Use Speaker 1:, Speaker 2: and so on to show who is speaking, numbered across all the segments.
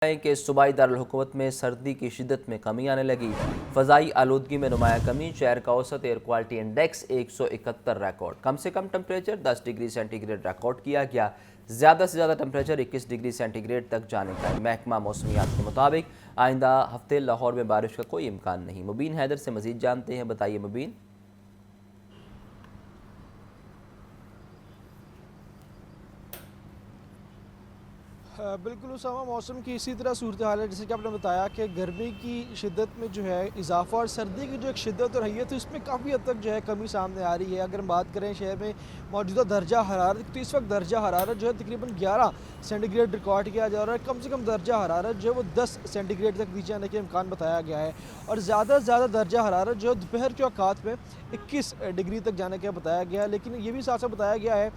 Speaker 1: کہ صوبائی دارالحکومت میں سردی کی شدت میں کمی آنے لگی، فضائی آلودگی میں نمایاں کمی، شہر کا اوسط ایئر کوالٹی انڈیکس 171 ریکارڈ، کم سے کم temperature 10 degree centigrade record کیا گیا، زیادہ سے زیادہ ٹمپریچر 21 ڈگری سینٹی گریڈ تک جانے کا ہے۔ محکمہ موسمیات کے مطابق آئندہ ہفتے لاہور میں بارش کا کوئی امکان نہیں۔ مبین حیدر سے مزید جانتے ہیں، بتائیے مبین۔
Speaker 2: بالکل اسامہ، موسم کی اسی طرح صورتحال ہے جیسے کہ آپ نے بتایا کہ گرمی کی شدت میں جو ہے اضافہ اور سردی کی جو ایک شدت اور حیت ہے اس میں کافی حد تک جو ہے کمی سامنے آ رہی ہے۔ اگر ہم بات کریں شہر میں موجودہ درجہ حرارت، تو اس وقت درجہ حرارت جو ہے تقریباً 11 سینٹی گریڈ ریکارڈ کیا جا رہا ہے۔ کم سے کم درجہ حرارت جو ہے وہ 10 سینٹی گریڈ تک نیچے آنے کے امکان بتایا گیا ہے، اور زیادہ سے زیادہ درجہ حرارت جو ہے دوپہر کے اوقات میں 21 ڈگری تک جانے کا بتایا گیا ہے۔ لیکن یہ بھی ساتھ ساتھ بتایا گیا ہے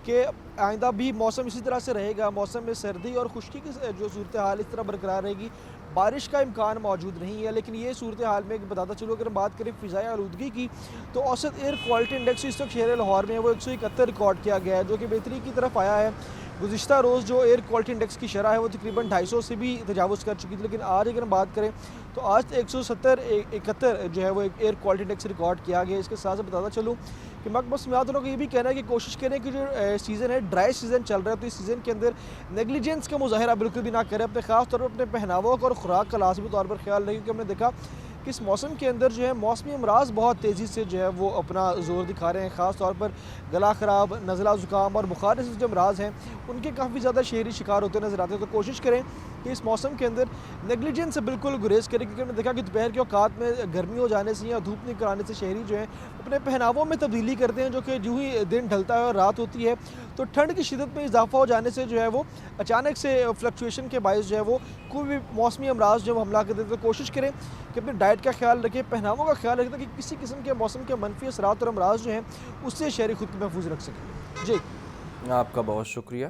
Speaker 2: کہ آئندہ بھی موسم اسی طرح سے رہے گا، موسم میں سردی اور خشکی کی جو صورتحال اس طرح برقرار رہے گی، بارش کا امکان موجود نہیں ہے۔ لیکن یہ صورتحال میں بتاتا چلو، اگر ہم بات کریں فضائی آلودگی کی، تو اوسط ایئر کوالٹی انڈیکس اس وقت شہر لاہور میں وہ 171 ریکارڈ کیا گیا ہے، جو کہ بہتری کی طرف آیا ہے۔ گزشتہ روز جو ایئر کوالٹی انڈیکس کی شرح ہے وہ تقریباً 250 سے بھی تجاوز کر چکی تھی، لیکن آج اگر ہم بات کریں تو آج 171 جو ہے وہ ایئر کوالٹی انڈیکس ریکارڈ کیا گیا ہے۔ اس کے ساتھ بتاتا چلوں کہ محکمہ موسمیات والوں کا یہ بھی کہنا ہے کہ کوشش کریں کہ جو سیزن ہے، ڈرائی سیزن چل رہا ہے، تو اس سیزن کے اندر نیگلیجنس کا مظاہرہ بالکل بھی نہ کریں، اپنے خاص طور پر اپنے پہناووں کا اور خوراک کا لازمی طور پر خیال رکھیں، کیونکہ ہم نے دیکھا کہ اس موسم کے اندر جو ہے موسمی امراض بہت تیزی سے جو ہے وہ اپنا زور دکھا رہے ہیں، خاص طور پر گلا خراب، نزلہ زکام اور بخار جیسے جو امراض ہیں ان کے کافی زیادہ شہری شکار ہوتے نظر آتے ہیں۔ تو کوشش کریں کہ اس موسم کے اندر نیگلیجنس سے بالکل گریز کریں، کیونکہ ہم نے دیکھا کہ دوپہر کے اوقات میں گرمی ہو جانے سے یا دھوپ نکل آنے سے شہری جو ہیں اپنے پہناووں میں تبدیلی کرتے ہیں، جو کہ جو ہی دن ڈھلتا ہے اور رات ہوتی ہے تو ٹھنڈ کی شدت میں اضافہ ہو جانے سے جو ہے وہ اچانک سے فلکچویشن کے باعث جو ہے وہ کوئی بھی موسمی امراض جو حملہ کر دیتے ہیں۔ تو کوشش کریں کہ اپنے ڈائٹ کا خیال رکھیں، پہناووں کا خیال رکھیں، تاکہ کسی قسم کے موسم کے منفی اثرات اور امراض جو ہیں اس سے شہری خود کو محفوظ رکھ سکیں۔ جی
Speaker 1: آپ کا بہت شکریہ۔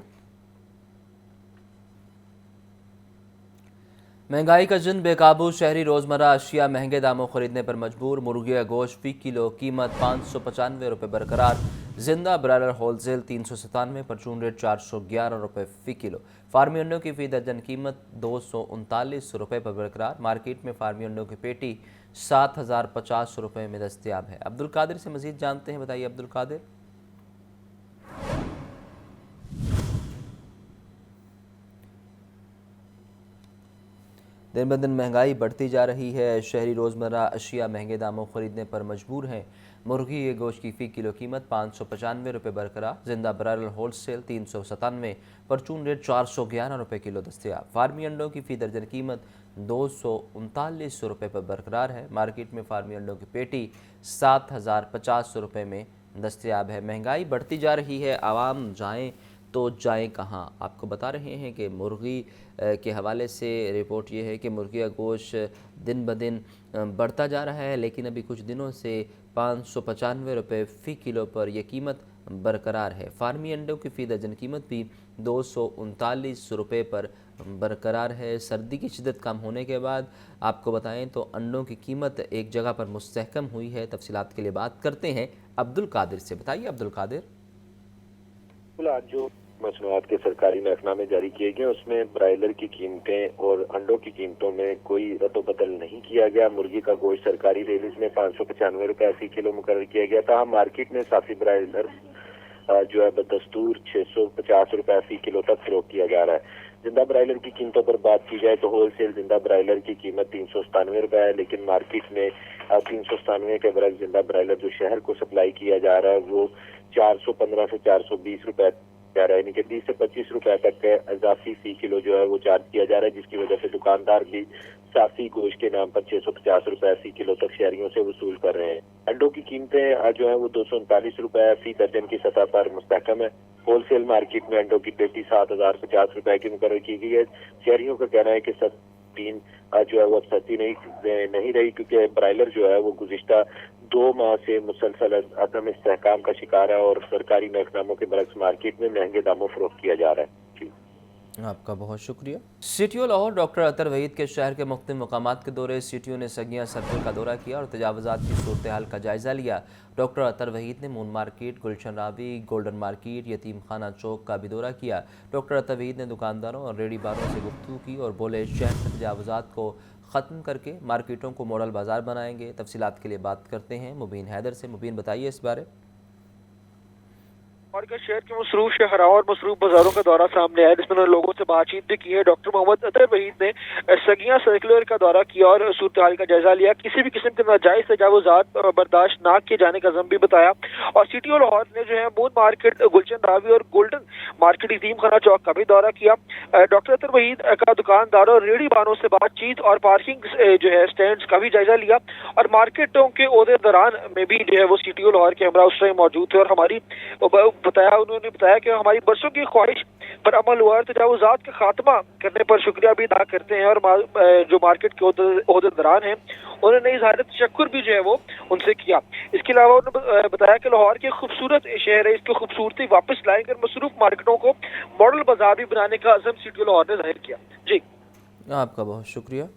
Speaker 1: مہنگائی کا جن بے قابو، شہری روزمرہ اشیاء مہنگے داموں خریدنے پر مجبور، مرغی کا گوشت فی کلو قیمت 595 روپے برقرار، زندہ برائلر ہول سیل 397، پرچون ریٹ 411 روپے فی کلو، فارمی انڈوں کی فی درجن قیمت 239 روپے پر برقرار، مارکیٹ میں فارمی انڈوں کی پیٹی 7050 روپے میں دستیاب ہے۔ عبدالقادر سے مزید جانتے ہیں، بتائیے عبدالقادر۔ دن بدن مہنگائی بڑھتی جا رہی ہے، شہری روزمرہ اشیاء مہنگے داموں خریدنے پر مجبور ہیں۔ مرغی کے گوشت کی فی کلو قیمت 595 روپے برقرار، زندہ برائلر ہول سیل 397، پرچون ریٹ 411 روپے کلو دستیاب، فارمی انڈوں کی فی درجن قیمت 239 روپے پر برقرار ہے، مارکیٹ میں فارمی انڈوں کی پیٹی 7050 روپے میں دستیاب ہے۔ مہنگائی بڑھتی جا رہی ہے، عوام جائیں تو جائیں کہاں؟ آپ کو بتا رہے ہیں کہ مرغی کے حوالے سے رپورٹ یہ ہے کہ مرغی کا گوشت دن بدن بڑھتا جا رہا ہے، لیکن ابھی کچھ دنوں سے 595 روپے فی کلو پر یہ قیمت برقرار ہے۔ فارمی انڈوں کی فی درجن قیمت بھی 239 روپے پر برقرار ہے۔ سردی کی شدت کم ہونے کے بعد آپ کو بتائیں تو انڈوں کی قیمت ایک جگہ پر مستحکم ہوئی ہے۔ تفصیلات کے لیے بات کرتے ہیں عبدالقادر سے، بتائیے عبدالقادر۔
Speaker 3: آج جو مصنوعات کے سرکاری محکمہ میں جاری کیے گئے اس میں برائلر کی قیمتیں اور انڈوں کی قیمتوں میں کوئی رد و بدل نہیں کیا گیا۔ مرغی کا گوشت سرکاری ریلیز میں 595 روپے فی کلو مقرر کیا گیا تھا، مارکیٹ میں صافی برائلر جو ہے بدستور 650 روپے فی کلو تک فروخت کیا جا رہا ہے۔ زندہ برائلر کی قیمتوں پر بات کی جائے تو ہول سیل زندہ برائلر کی قیمت 397 روپے ہے، لیکن مارکیٹ میں 397 کے برعکس زندہ برائلر جو شہر کو سپلائی کیا جا رہا ہے وہ 415 سے 420 روپے جا رہا ہے، یعنی کہ 20 سے 25 روپے تک کا اضافی فی کلو جو ہے وہ چارج کیا جا رہا ہے، جس کی وجہ سے دکاندار بھی صافی گوشت کے نام پر 650 روپے فی کلو تک شہریوں سے وصول کر رہے ہیں۔ انڈوں کی قیمتیں جو ہیں وہ 239 روپے فی درجن کی سطح پر مستحکم ہے۔ ہول سیل مارکیٹ میں انڈوں کی پیٹی 7050 روپے کی مقرر کی گئی ہے۔ شہریوں کا کہنا ہے کہ تین جو ہے وہ سستی نہیں رہی، کیونکہ برائلر جو ہے وہ گزشتہ 2 ماہ سے مسلسل عدم استحکام کا شکار ہے اور سرکاری محکموں کے برعکس مارکیٹ میں مہنگے داموں فروخت کیا جا رہا ہے۔
Speaker 1: आपका बहुत शुक्रिया। सीटीओ लाहौर डॉक्टर अतर वहीद के शहर के मुख्तलिफ मकामात के दौरे। सीटीओ ने सगिया सर्कल का दौरा किया और तजावुज़ात की सूरत हाल का जायज़ा लिया। डॉक्टर अतर वहीद ने मून मार्केट, गुलशन रावी, गोल्डन मार्केट, यतीम खाना चौक का भी दौरा किया। डॉक्टर अतर वहीद ने दुकानदारों और रेडी बारों से गुफ्तगू की और बोले शहर में तजावुज़ात को ख़त्म करके मार्केटों को मॉडल बाज़ार बनाएंगे। तफसीलात के लिए बात करते हैं मुबीन हैदर से। मुबीन, बताइए इस बारे।
Speaker 4: और के शहर के मसरूफ शहराओं और मसरूफ बाजारों का दौरा सामने आया, जिसमें उन्होंने लोगों से बातचीत भी की है। डॉक्टर मोहम्मद अतर वहीद ने सगिया सर्कुलर का दौरा किया और सूरत हाल का जायजा लिया। किसी भी किस्म के नाजायज तजावुजात बर्दाश्त न किए जाने का ज़म भी बताया। और सीटीओ लाहौर ने जो है मून मार्केट, गुलशन रावी और गोल्डन मार्केट, यतीम खाना चौक का भी दौरा किया। डॉक्टर अतर वहीद का दुकानदारों और रेडी बारों से बातचीत और पार्किंग जो है स्टैंड का भी जायजा लिया। और मार्केटों के ओहदे दौरान में भी जो है वो सीटीओ लाहौर के हमरा उस टाइम मौजूद थे और उन्होंने बताया कि हमारी बरसों की ख्वाहिश पर अमल हुआ है। तजावुजात का खात्मा करने पर शुक्रिया भी अदा करते हैं। और जो मार्केट के ओहदेदारान हैं उन्होंने इज़हार तशक्कुर भी जो है वो उनसे किया। इसके अलावा उन्होंने बताया कि लाहौर की खूबसूरत शहर है, इसकी खूबसूरती वापस लाएंगे और मसरूफ मार्केटों को मॉडल बाजार भी बनाने का अज़म सीटीओ लाहौर ने जाहिर किया। जी,
Speaker 1: आपका बहुत शुक्रिया।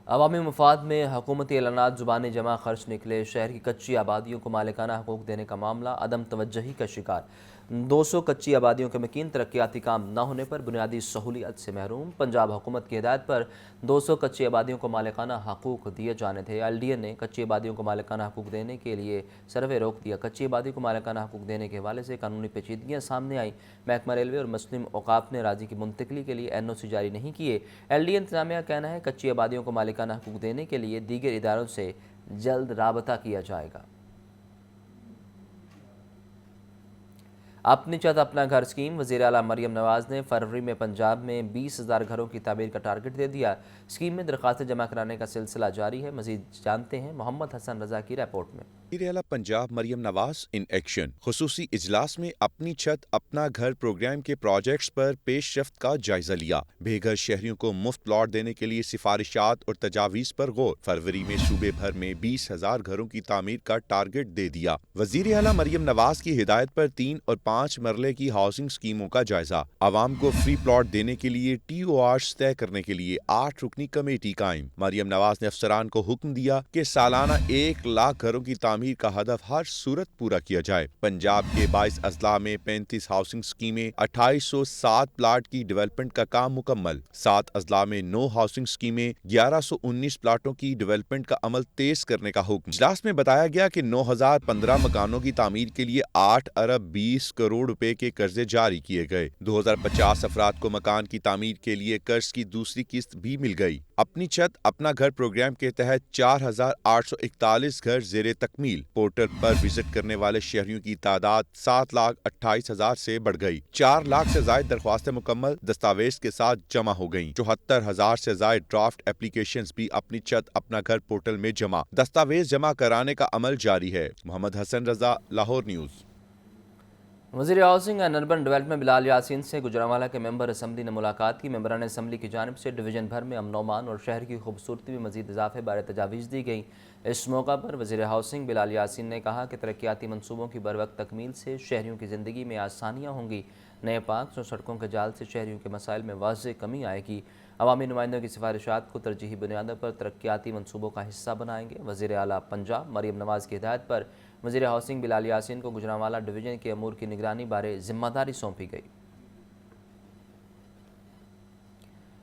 Speaker 1: अवामी मफाद में हुकूमती एलानात ज़ुबानी जमा खर्च निकले। शहर की कच्ची आबादियों को मालिकाना हकूक़ देने का मामला अदम तवज्जुही का शिकार। 200 कच्ची आबादियों के मकीन तरक्याती काम न होने पर बुनियादी सहूलियत से महरूम। पंजाब हुकूमत की हिदायत पर 200 कच्ची आबादियों को मालिकाना हकूक़ दिए जाने थे। LDA ने कच्ची आबादियों को मालिकाना हकूक़ देने के लिए सर्वे रोक दिया। कच्ची आबादी को मालिकाना हकूक़ देने के हवाले से कानूनी पेचीदगियाँ सामने आई। महकमा रेलवे और मुस्लिम औकाफ ने राजी की मुंतकली के लिए NOC जारी नहीं किए। LDA इंतजामिया का कहना है कच्ची आबादियों को मालिकाना हकूक़ देने के लिए दीगर इदारों से जल्द राबता किया जाएगा। अपनी छत अपना घर स्कीम। वज़ीर आला मरियम नवाज़ ने फरवरी में पंजाब में 20,000 घरों की तामीर का टारगेट दे दिया। स्कीम में दरख्वास्तें जमा कराने का सिलसिला जारी है। मज़ीद जानते हैं मोहम्मद हसन रज़ा की रिपोर्ट में।
Speaker 5: वज़ीर आला पंजाब मरियम नवाज इन एक्शन खुसूसी इजलास में अपनी छत अपना घर प्रोग्राम के प्रोजेक्ट्स पर पेशरफ्त का जायजा लिया। बेघर शहरियों को मुफ्त प्लॉट देने के लिए सिफारिशात और तजावीज़ पर गौर। फरवरी में सूबे भर में 20,000 घरों की तामीर का टारगेट दे दिया। वज़ीर आला मरियम नवाज की हिदायत पर 3 और 5 मरले की हाउसिंग स्कीमों का जायजा। आवाम को फ्री प्लॉट देने के लिए TORs तय करने के लिए 8 रुकनी कमेटी कायम। मरियम नवाज ने अफसरान को हुक्म दिया कि सालाना 1 लाख घरों की तामीर का हदफ हर सूरत पूरा किया जाए। पंजाब के 22 अजला में 35 हाउसिंग स्कीमें, 2807 प्लाट की डेवलपमेंट का काम मुकम्मल। 7 अजला में 9 हाउसिंग स्कीमें, 1119 प्लाटों की डेवलपमेंट का अमल तेज करने का हुक्म। इजलास में बताया गया कि 9015 मकानों की तामीर के लिए 8 अरब 20 करोड़ रुपए के कर्जे जारी किए गए। 2050 अफराद को मकान की तामीर के लिए कर्ज की दूसरी किस्त भी मिल गई। अपनी छत अपना घर प्रोग्राम के तहत 4841 घर जेरे तकमील। पोर्टल पर विजिट करने वाले शहरियों की तादाद 7,28,000 से बढ़ गई। 4 लाख से ज्यादा दरख्वास्तें मुकम्मल दस्तावेज के साथ जमा हो गईं। 74,000 से ज्यादा ड्राफ्ट एप्लीकेशंस भी अपनी छत अपना घर पोर्टल में जमा। दस्तावेज जमा कराने का अमल जारी है। मोहम्मद हसन रजा, लाहौर न्यूज़।
Speaker 1: वज़ीर housing and urban development Bilal Yasin से गुजरांवाला के मेंबर असम्बली ने मुलाकात की। मेंबरान असम्बली की जानिब से डिवीज़न भर में अमन अमान और शहर की खूबसूरती में मज़ीद इजाफे बारे तजावीज़ दी गई। इस मौका पर वज़ीर हाउसिंग बिलाल यासीन ने कहा कि तरक्याती मनसूबों की बरवक्त तकमील से शहरियों की ज़िंदगी में आसानियाँ होंगी। नए पार्क्स और सड़कों के जाल से शहरियों के मसाइल में वाज़ेह कमी आएगी। अवामी नुमाइंदों की सिफारिशात को तरजीही बुनियादों पर तरक्याती मनसूबों का हिस्सा बनाएंगे। वज़ीर आला पंजाब मरियम नवाज़ की हिदायत पर वज़ीर हाउसिंग बिलाल यासीन को गुजरांवाला डिवीज़न के अमूर की निगरानी बारे जिम्मेदारी सौंपी गई।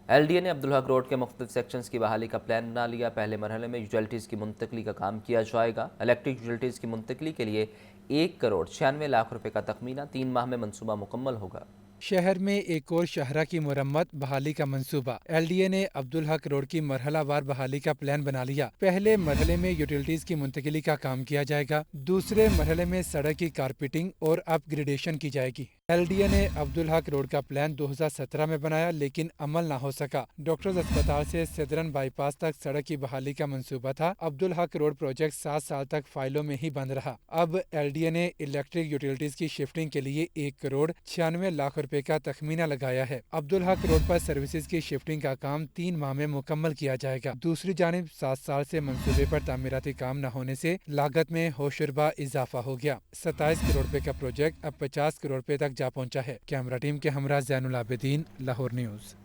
Speaker 1: LDA ने अब्दुल हक रोड के मुख्तलिफ सेक्शंस की बहाली का प्लान बना लिया। पहले मरहले में यूटिलिटीज़ की मुंतकली का काम किया जाएगा। इलेक्ट्रिक यूटिलिटीज़ की मुंतकली के लिए 1 करोड़ 96 लाख रुपए का तखमीना 3 माह में मनसूबा मुकम्मल होगा।
Speaker 6: शहर में एक और शहरा की मुरम्मत बहाली का मंसूबा। LDA ने अब्दुल हक रोड की मरहलावार बहाली का प्लान बना लिया। पहले मरहले में यूटिलिटीज की मुंतकिली का काम किया जाएगा। दूसरे मरहले में सड़क की कारपेटिंग और अपग्रेडेशन की जाएगी। LDA ने अब्दुल हक रोड का प्लान 2017 में बनाया, लेकिन अमल ना हो सका। डॉक्टर्स अस्पताल से सिदरन बाईपास तक सड़क की बहाली का मंसूबा था। अब्दुल हक रोड प्रोजेक्ट 7 साल तक फाइलों में ही बंद रहा। अब LDA ने इलेक्ट्रिक यूटिलिटीज की शिफ्टिंग के लिए 1 करोड़ 96 लाख रुपए का तखमीना लगाया है। अब्दुल हक रोड पर सर्विसेज की शिफ्टिंग का काम 3 माह में मुकम्मल किया जाएगा। दूसरी जानिब 7 साल से मंसूबे पर तामीराती काम न होने से लागत में होशरुबा इजाफा हो गया। 27 करोड़ रुपए का प्रोजेक्ट अब 50 करोड़ रुपए तक जा पहुंचा है। कैमरा टीम के हमरा ज़ैनुल आबिदीन, लाहौर न्यूज़।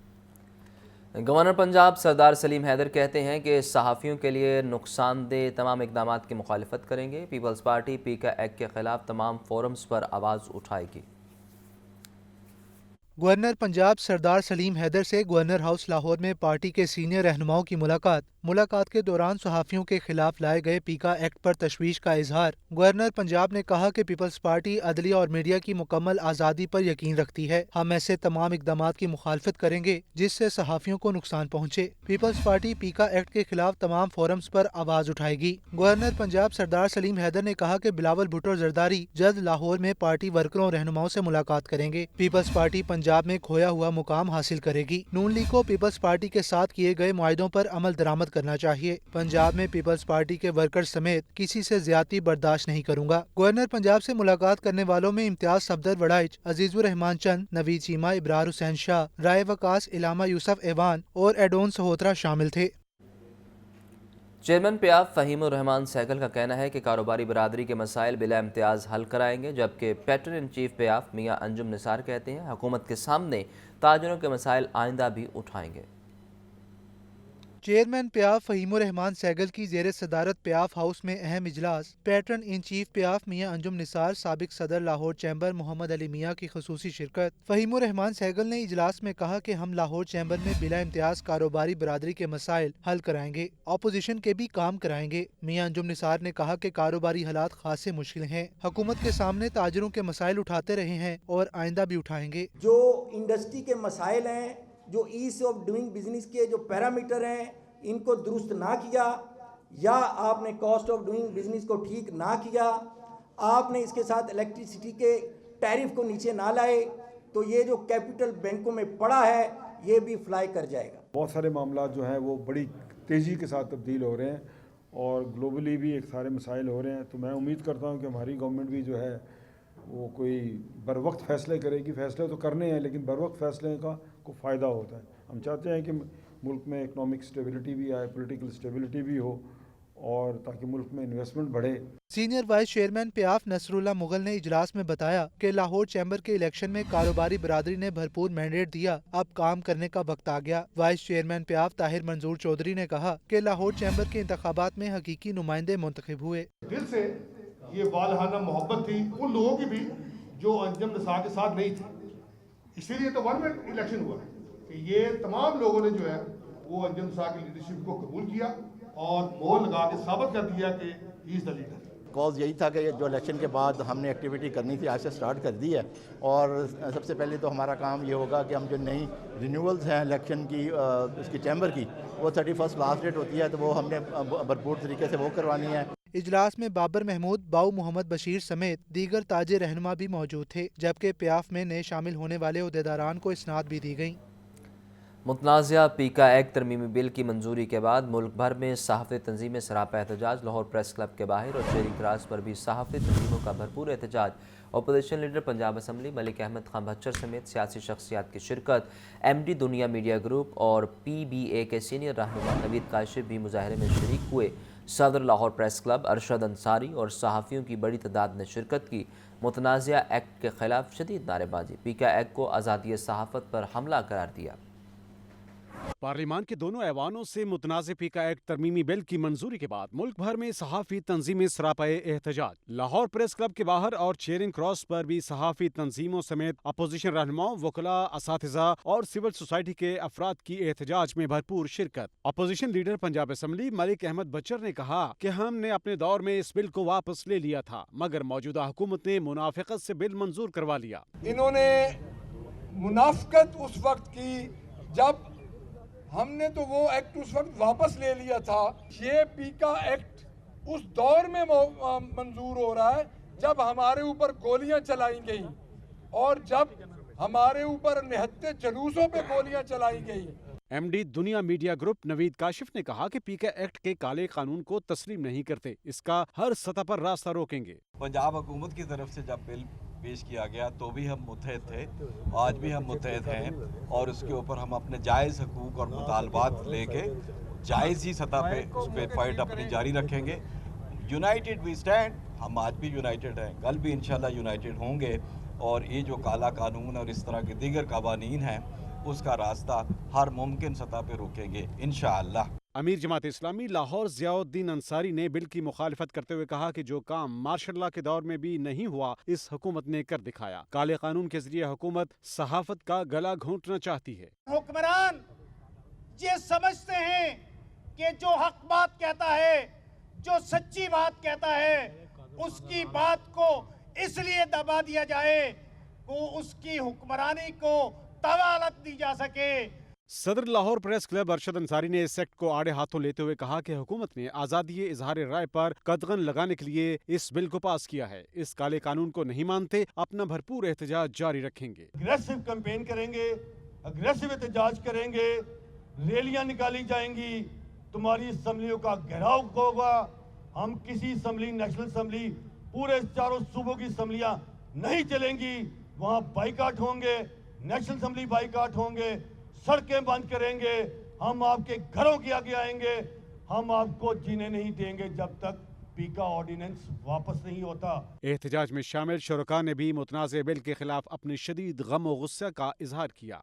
Speaker 1: गवर्नर पंजाब सरदार सलीम हैदर कहते हैं कि सहाफ़ियों के लिए नुकसानदेह तमाम इक़दामात की मुखालिफत करेंगे। पीपल्स पार्टी पीका एक्ट के ख़िलाफ़ तमाम फोरम्स पर आवाज़ उठाएगी।
Speaker 7: गवर्नर पंजाब सरदार सलीम हैदर से गवर्नर हाउस लाहौर में पार्टी के सीनियर रहनुमाओं की मुलाकात के दौरान सहाफ़ियों के खिलाफ लाए गए पीका एक्ट पर तशवीश का इजहार। गवर्नर पंजाब ने कहा कि पीपल्स पार्टी अदलिया और मीडिया की मुकम्मल आज़ादी पर यकीन रखती है। हम ऐसे तमाम इक़दामात की मुखालफत करेंगे जिससे सहाफ़ियों को नुकसान पहुँचे। पीपल्स पार्टी पीका एक्ट के खिलाफ तमाम फोरम्स पर आवाज़ उठाएगी। गवर्नर पंजाब सरदार सलीम हैदर ने कहा कि बिलावल भुट्टो जरदारी जल्द लाहौर में पार्टी वर्करों और रहनुमाओं से मुलाकात करेंगे। पीपल्स पार्टी पंजाब में खोया हुआ मुकाम हासिल करेगी। नून लीग को पीपल्स पार्टी के साथ किए गए मुआहिदों पर अमल दरामद करना चाहिए। पंजाब में पीपल्स पार्टी के वर्कर्स समेत किसी से ज्यादती बर्दाश्त नहीं करूंगा। गवर्नर पंजाब से मुलाकात करने वालों में इम्तियाज सफदर वड़ाइच, अजीजुर रहमान चंद, नवीद चीमा, इब्रार हुसैन शाह, राय वकास, इलामा यूसुफ एवान और एडोन सहोत्रा शामिल थे।
Speaker 1: चेयरमैन पियाफ फ़हीमुर रहमान सहगल का कहना है कि कारोबारी बरादरी के मसाइल बिला इम्तियाज़ हल कराएंगे, जबकि पैटर्न इन चीफ पियाफ मियाँ अंजुम निसार कहते हैं हुकूमत के सामने ताजरों के मसाइल आइंदा भी उठाएंगे।
Speaker 7: चेयरमैन पियाफ फ़हीमुर रहमान सहगल की ज़ेर सदारत पियाफ हाउस में अहम इजलास। पैटर्न इन चीफ पियाफ मियाँ अंजुम निसार, साबिक सदर लाहौर चैम्बर मोहम्मद अली मियाँ की खसूसी शिरकत। फ़हीमुर रहमान सहगल ने इजलास में कहा कि हम लाहौर चैम्बर में बिला इम्तियाज कारोबारी बरादरी के मसाइल हल कराएंगे, अपोजिशन के भी काम कराएंगे। मियाँ अंजुम निसार ने कहा कि कारोबारी हालात खासे मुश्किल हैं। हुकूमत के सामने ताजरों के मसाइल उठाते रहे हैं और आइंदा भी उठाएंगे।
Speaker 8: जो इंडस्ट्री के मसाइल हैं, जो ईज ऑफ डूइंग बिजनेस के जो पैरामीटर हैं, इनको दुरुस्त ना किया, या आपने कॉस्ट ऑफ डूइंग बिजनेस को ठीक ना किया, आपने इसके साथ इलेक्ट्रिसिटी के टैरिफ को नीचे ना लाए, तो ये जो कैपिटल बैंकों में पड़ा है ये भी फ्लाई कर जाएगा।
Speaker 9: बहुत सारे मामला जो हैं वो बड़ी तेज़ी के साथ तब्दील हो रहे हैं और ग्लोबली भी एक सारे मसाइल हो रहे हैं। तो मैं उम्मीद करता हूँ कि हमारी गवर्नमेंट भी जो है वो कोई बर वक्त फ़ैसले करेगी। फ़ैसले तो करने हैं लेकिन बर वक्त फ़ैसले का को फ़ायदा होता है। हम चाहते हैं कि मुल्क में इकनॉमिक स्टेबिलिटी भी आए, पॉलिटिकल स्टेबिलिटी भी हो, और ताकि मुल्क में इन्वेस्टमेंट बढ़े।
Speaker 7: Senior vice chairman PIAF Nasrullah Mughal ने इजलास में बताया कि लाहौर चैम्बर के इलेक्शन में कारोबारी बरादरी ने भरपूर मैंडेट दिया, अब काम करने का वक्त आ गया। वाइस चेयरमैन पियाफ ताहिर मंजूर चौधरी ने कहा कि लाहौर चैम्बर के इंतखाबात में हकीकी नुमाइंदे मुंतखब हुए।
Speaker 10: दिल से ये वालहाना मोहब्बत थी उन लोगों की भी जो अंजुम निसार के साथ नहीं थे, इसीलिए तो वन में इलेक्शन हुआ कि ये तमाम लोगों ने जो है वो अंजुम निसार की लीडरशिप को कबूल किया और मोहर लगा के साबित कर दिया कि he is the leader.
Speaker 11: Cause यही था कि जो इलेक्शन के बाद हमने एक्टिविटी करनी थी आज से स्टार्ट कर दी है, और सबसे पहले तो हमारा काम ये होगा कि हम जो नई रिन्यूअल्स हैं इलेक्शन की उसकी चैम्बर की, वो 31 लास्ट डेट होती है, तो वो हमने भरपूर तरीके से वो करवानी है।
Speaker 7: इजलास में बाबर महमूद, बाऊ मोहम्मद बशीर समेत दीगर ताजे रहनुमा भी मौजूद थे, जबकि पियाफ में नए शामिल होने वाले उहदेदारान को इसनाद भी दी गई।
Speaker 1: मुतनाज़ा पीका एक्ट तरमीमी बिल की मंजूरी के बाद मुल्क भर में सहाफ़ी तंजीमें सरापा एहतजाज। लाहौर प्रेस क्लब के बाहर और शेरी क्रॉस पर भी सहाफ़ी तंजीमों का भरपूर एहतजाज। Opposition leader Punjab assembly Malik Ahmad Khan Bhachar समेत सियासी शख्सियात की शिरकत। MD दुनिया मीडिया ग्रुप और PBA के सीनियर रहनुमा नवीद काशिफ भी मुजाहरे में शरीक हुए। सदर लाहौर प्रेस क्लब अरशद अंसारी और सहाफ़ियों की बड़ी तादाद ने शिरकत की। मुतनाज़ा एक्ट के खिलाफ शदीद नारेबाजी। पीका एक्ट को आज़ादी सहाफ़त पर हमला करार दिया।
Speaker 12: पार्लियामान के दोनों ऐवानों से मुतनाज़े पीका एक्ट तरमीमी बिल की मंजूरी के बाद मुल्क भर में सहाफ़ी तंजीमें सरापाए एहतजाज। लाहौर प्रेस क्लब के बाहर और चेरिंग क्रॉस पर भी सहाफ़ी तंजीमों समेत अपोजिशन रहनुमाओं, वकला, असातिज़ा और सिविल सोसाइटी के अफराद की एहतजाज में भरपूर शिरकत। Opposition leader Punjab assembly Malik Ahmad Bhachar ने कहा कि हमने अपने दौर में इस बिल को वापस ले लिया था, मगर मौजूदा हुकूमत ने मुनाफिकत से बिल मंजूर करवा लिया।
Speaker 10: इन्होंने मुनाफिकत उस वक्त की जब हमने तो वो एक्ट उस वक्त वापस ले लिया था। ये पीका एक्ट उस दौर में मंजूर हो रहा है जब हमारे ऊपर गोलियां चलाई गई और जब हमारे ऊपर निहत्ते जुलूसों पे गोलियां चलाई गई।
Speaker 12: MD Dunya media group Naveed Kashif ने कहा कि पीका एक्ट के काले कानून को तस्लीम नहीं करते, इसका हर सतह पर रास्ता रोकेंगे।
Speaker 13: पंजाब हुकूमत की तरफ से जब बिल पेश किया गया तो भी हम मुत्तहद थे, आज भी हम मुत्तहद हैं और उसके ऊपर हम अपने जायज़ हकूक़ और मुतालबात लेके जायज़ ही सतह पे उस पर फाइट अपनी जारी रखेंगे। यूनाइटेड वी स्टैंड, हम आज भी यूनाइटेड हैं, कल भी इंशाल्लाह यूनाइटेड होंगे اور یہ جو کالا قانون اور اس طرح کے دیگر قوانین ہیں اس کا راستہ ہر ممکن سطح پہ روکیں گے انشاءاللہ۔
Speaker 12: امیر جماعت اسلامی لاہور ضیاء الدین انصاری نے بل کی مخالفت کرتے ہوئے کہا کہ جو کام مارشل لا کے دور میں بھی نہیں ہوا اس حکومت نے کر دکھایا۔ کالے قانون کے ذریعے حکومت صحافت کا گلا گھونٹنا چاہتی ہے۔
Speaker 14: حکمران یہ سمجھتے ہیں کہ جو حق بات کہتا ہے، جو سچی بات کہتا ہے، اس کی بات کو اس لیے دبا دیا جائے کہ اس کی حکمرانی کو طوالت دی جا سکے۔
Speaker 12: صدر لاہور پریس کلب ارشد انصاری نے اس ایکٹ کو آڑے ہاتھوں لیتے ہوئے کہا کہ حکومت نے آزادی اظہار رائے پر قدغن لگانے کے لیے اس بل کو پاس کیا ہے۔ اس کالے قانون کو نہیں مانتے اپنا بھرپور احتجاج جاری رکھیں گے۔
Speaker 10: اگریسو کمپین کریں گے، اگریسو احتجاج کریں گے، ریلیاں نکالی جائیں گی، تمہاری اسمبلیوں کا گھیراؤ ہوگا۔ ہم کسی اسمبلی، نیشنل اسمبلی، پورے چاروں صوبوں کی اسمبلیاں نہیں چلیں گی، وہاں بائیکاٹ ہوں گے، نیشنل اسمبلی بائیکاٹ ہوں گے، سڑکیں بند کریں گے، ہم آپ کے گھروں کے آگے آئیں گے، ہم آپ کو جینے نہیں دیں گے جب تک پیکا آرڈیننس واپس نہیں ہوتا۔
Speaker 12: احتجاج میں شامل شرکاء نے بھی متنازع بل کے خلاف اپنی شدید غم و غصہ کا اظہار کیا۔